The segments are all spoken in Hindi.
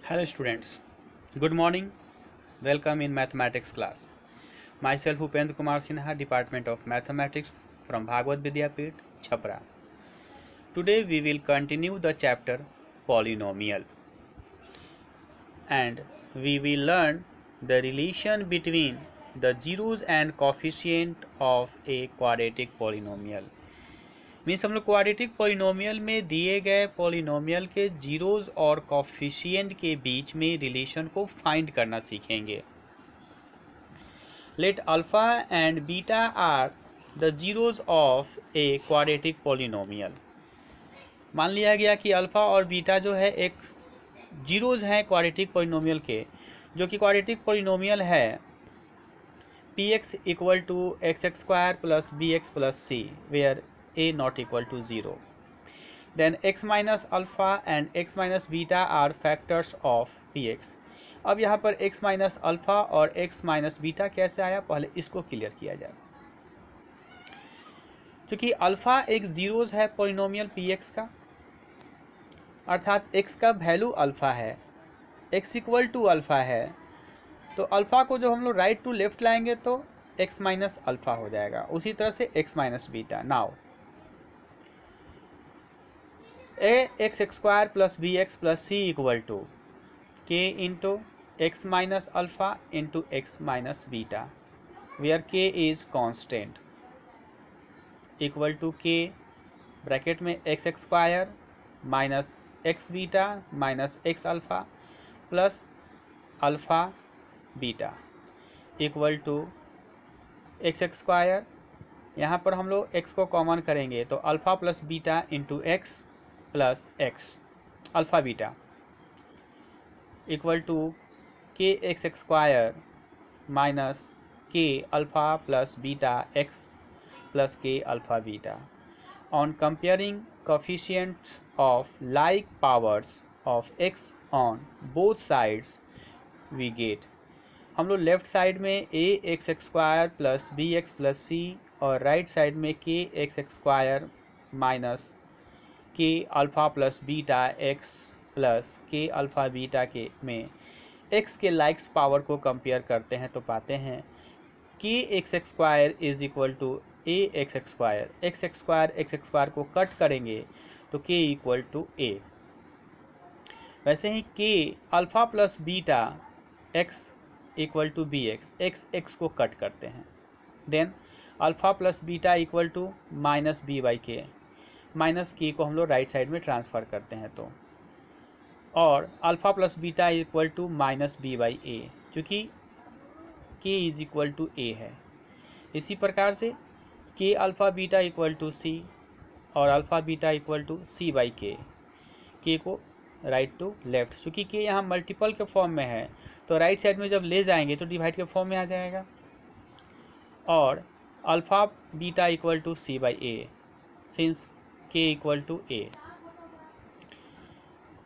Hello students, good morning, welcome in mathematics class. Myself Upendra Kumar Sinha, Department of Mathematics from Bhagwat Vidyapeeth, Chhapra. Today we will continue the chapter Polynomial and we will learn the relation between the zeros and coefficient of a quadratic polynomial. Means हम लोग क्वाड्रेटिक पॉलिनोमियल में दिए गए पॉलिनोमियल के जीरोज और कॉफिशिएंट के बीच में रिलेशन को फाइंड करना सीखेंगे. Let alpha and beta are the zeros of a quadratic polynomial. मान लिया गया कि अल्फा और बीटा जो है एक जीरोज हैं क्वाड्रेटिक पॉलिनोमियल के, जो कि क्वाड्रेटिक पॉलिनोमियल है p x equal to x x square plus b x plus c where a not equal to 0. Then x minus alpha and x minus beta are factors of px. अब यहाँ पर x minus alpha और x minus beta कैसे आया, पहले इसको क्लियर किया जाए. क्योंकि अल्फा एक जीरोज है पॉलिनोमियल px का, अर्थात x का वैल्यू अल्फा है, x इक्वल टू अल्फा है, तो अल्फा को जो हम लोग राइट टू लेफ्ट लाएंगे तो x माइनस अल्फा हो जाएगा. उसी तरह से x minus beta. Now a x x square plus b x plus c equal to k into x minus alpha into x minus beta where k is constant equal to k bracket में x x square minus x beta minus x alpha plus alpha beta equal to x x square. यहाँ पर हम लोग एक्स को कॉमन करेंगे तो alpha plus beta into x plus x alpha beta equal to k x x square minus k alpha plus beta x plus k alpha beta. On comparing coefficients of like powers of x on both sides we get. हम लोग लेफ्ट साइड में a x x square plus b x plus c और राइट साइड में k x x square minus k alpha plus beta x plus k alpha beta के में एक्स के लाइक्स पावर को कंपेयर करते हैं तो पाते हैं k x x square is equal to a x x square. X x square को कट करेंगे तो के इक्वल टू ए. वैसे ही k alpha plus beta x equal to b x, x x को कट करते हैं. Then alpha plus beta equal to minus b by k, minus k को हम लोग राइट साइड में ट्रांसफ़र करते हैं तो, और alpha plus beta equal to minus b by a, क्योंकि के इज इक्वल टू ए है. इसी प्रकार से k alpha beta equal to c और alpha beta equal to c by k को राइट टू लेफ्ट, क्योंकि के यहाँ मल्टीपल के फॉर्म में है तो राइट साइड में जब ले जाएंगे तो डिवाइड के फॉर्म में आ जाएगा. और alpha beta equal to c by a since k equal to a.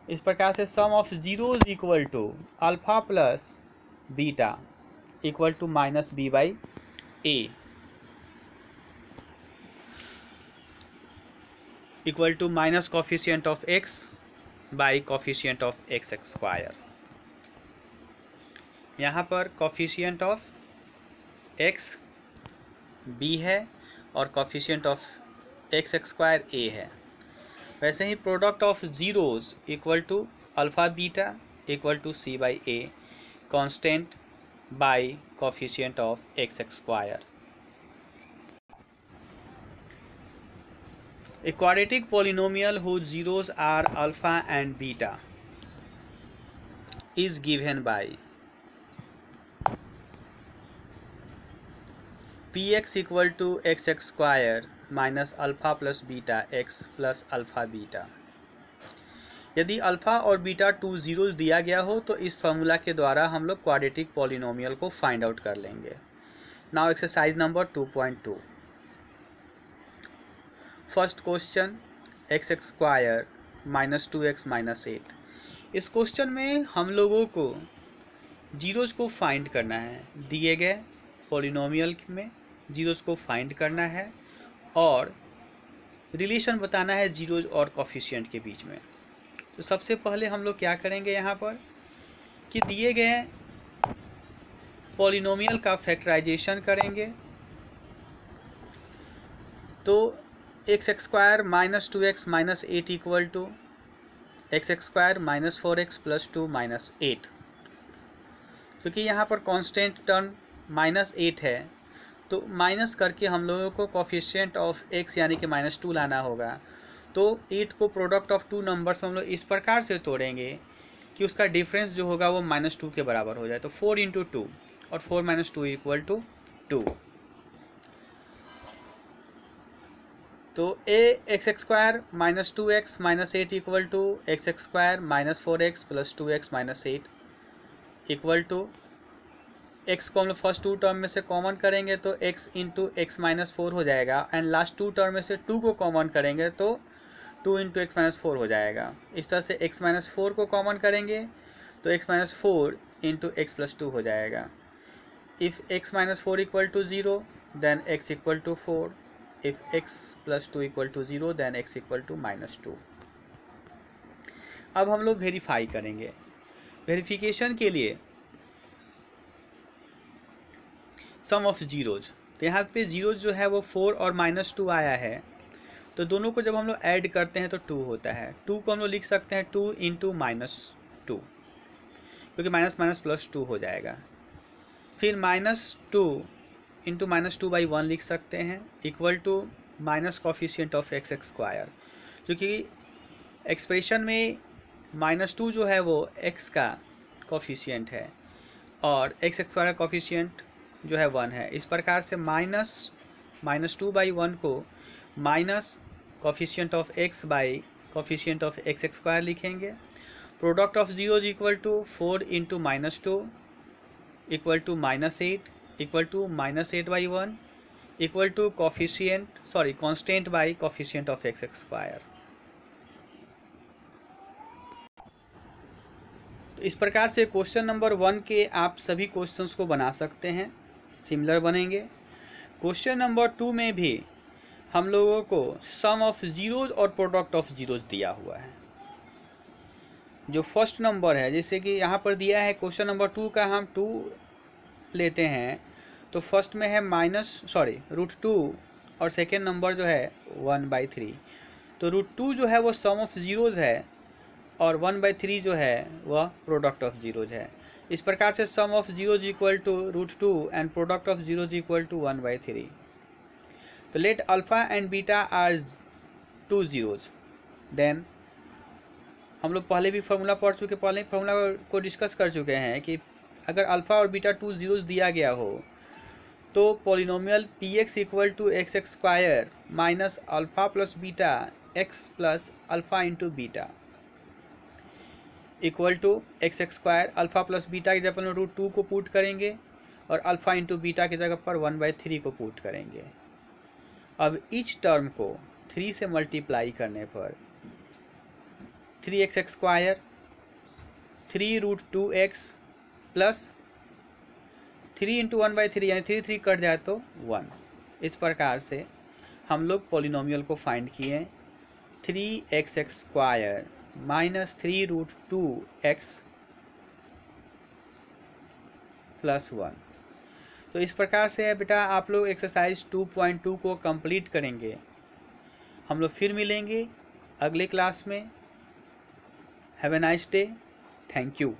इस प्रकार से sum of zeros equal to alpha plus beta equal to minus b by a equal to minus coefficient of x by coefficient of x x square. यहाँ पर कोफिशिएंट ऑफ एक्स बी है और coefficient of x x square a है. वैसे ही product of zeros equal to alpha beta equal to c by a constant by coefficient of x x square. A quadratic polynomial whose zeros are alpha and beta is given by px equal to xx square minus alpha plus beta x plus alpha beta. यदि अल्फ़ा और बीटा टू जीरोज दिया गया हो तो इस फॉर्मूला के द्वारा हम लोग क्वाड्रेटिक पॉलिनोमियल को फाइंड आउट कर लेंगे. Now exercise number 2.2. First question x x square minus 2x minus 8. इस क्वेश्चन में हम लोगों को जीरोज को फाइंड करना है. दिए गए पॉलिनोमियल में जीरोज को फाइंड करना है और रिलेशन बताना है जीरोज और कोफिशिएंट के बीच में. तो सबसे पहले हम लोग क्या करेंगे, यहाँ पर कि दिए गए पॉलिनोमियल का फैक्टराइजेशन करेंगे तो x square minus 2x minus 8 equal to x square minus 4x plus 2 minus 8। क्योंकि यहाँ पर कांस्टेंट टर्म माइनस 8 है तो माइनस करके हम लोगों को कोफिशिएंट ऑफ x यानी कि -2 लाना होगा। तो 8 को प्रोडक्ट ऑफ टू नंबर्स में हम लोग इस प्रकार से तोड़ेंगे कि उसका डिफरेंस जो होगा वो -2 के बराबर हो जाए। तो 4 × 2 और 4 - 2 इक्वल टू 2। तो x square minus 2x minus 8 equal to x square minus 4x plus 2x minus 8 equal to x को हम लोग फर्स्ट टू टर्म में से कॉमन करेंगे तो x इंटू एक्स माइनस 4 हो जाएगा एंड लास्ट टू टर्म में से 2 को कॉमन करेंगे तो 2 इंटू एक्स माइनस 4 हो जाएगा। इस तरह से x माइनस 4 को कॉमन करेंगे तो x minus 4 into x plus 2 हो जाएगा। If x minus 4 equal to 0 then x equal to 4। If x plus 2 equal to 0 then x equal to -2। अब हम लोग वेरीफाई करेंगे। वेरिफिकेशन के लिए सम ऑफ जीरोज, तो यहाँ पे जीरोज जो है वो 4 और -2 आया है तो दोनों को जब हम लोग ऐड करते हैं तो 2 होता है। 2 को हम लोग लिख सकते हैं 2 इंटू -2 क्योंकि माइनस माइनस प्लस 2 हो जाएगा। फिर -2 इंटू -2/1 लिख सकते हैं equal to minus coefficient of x square, क्योंकि एक्सप्रेशन में -2 जो है वो x का कोफिशिएंट है और एक्स स्क्वायर का कोफिशिएंट जो है 1 है। इस प्रकार से -2/1 को minus coefficient of x by coefficient of x square लिखेंगे। Product of zeros equal to 4 into -2 equal to -8 equal to -8/1 equal to constant by coefficient of x square. तो इस प्रकार से क्वेश्चन नंबर 1 के आप सभी क्वेश्चंस को बना सकते हैं, सिमिलर बनेंगे। क्वेश्चन नंबर 2 में भी हम लोगों को सम ऑफ जीरोज और प्रोडक्ट ऑफ जीरोज दिया हुआ है। जो फर्स्ट नंबर है, जैसे कि यहाँ पर दिया है क्वेश्चन नंबर 2 का हम 2 लेते हैं तो फर्स्ट में है √2 और सेकेंड नंबर जो है 1/3। तो √2 जो है वो सम ऑफ जीरोज है और 1/3 जो है वह प्रोडक्ट ऑफ जीरोज है। इस प्रकार से sum of zeros equal to √2 and product of zeros equal to 1/3। तो let alpha and beta are 2 zeros, then हम लोग पहले भी फार्मूला पढ़ चुके, पहले फार्मूला को डिस्कस कर चुके हैं कि अगर अल्फा और बीटा 2 जीरोज दिया गया हो तो polynomial px equal to x square minus alpha plus beta x plus alpha into beta equal to x square. Alpha plus beta की जगह पर √2 को पुट करेंगे और अल्फा इंटू बीटा की जगह पर 1/3 को पुट करेंगे। अब इच टर्म को 3 से मल्टीप्लाई करने पर 3x square 3√2x plus 3 into 1/3 यानी 3 कट जाए तो 1। इस प्रकार से हम लोग पॉलिनोमियल को फाइंड किए 3x square minus 3√2x plus 1। तो इस प्रकार से बेटा आप लोग एक्सरसाइज 2.2 को कंप्लीट करेंगे। हम लोग फिर मिलेंगे अगले क्लास में। Have a nice day, thank you.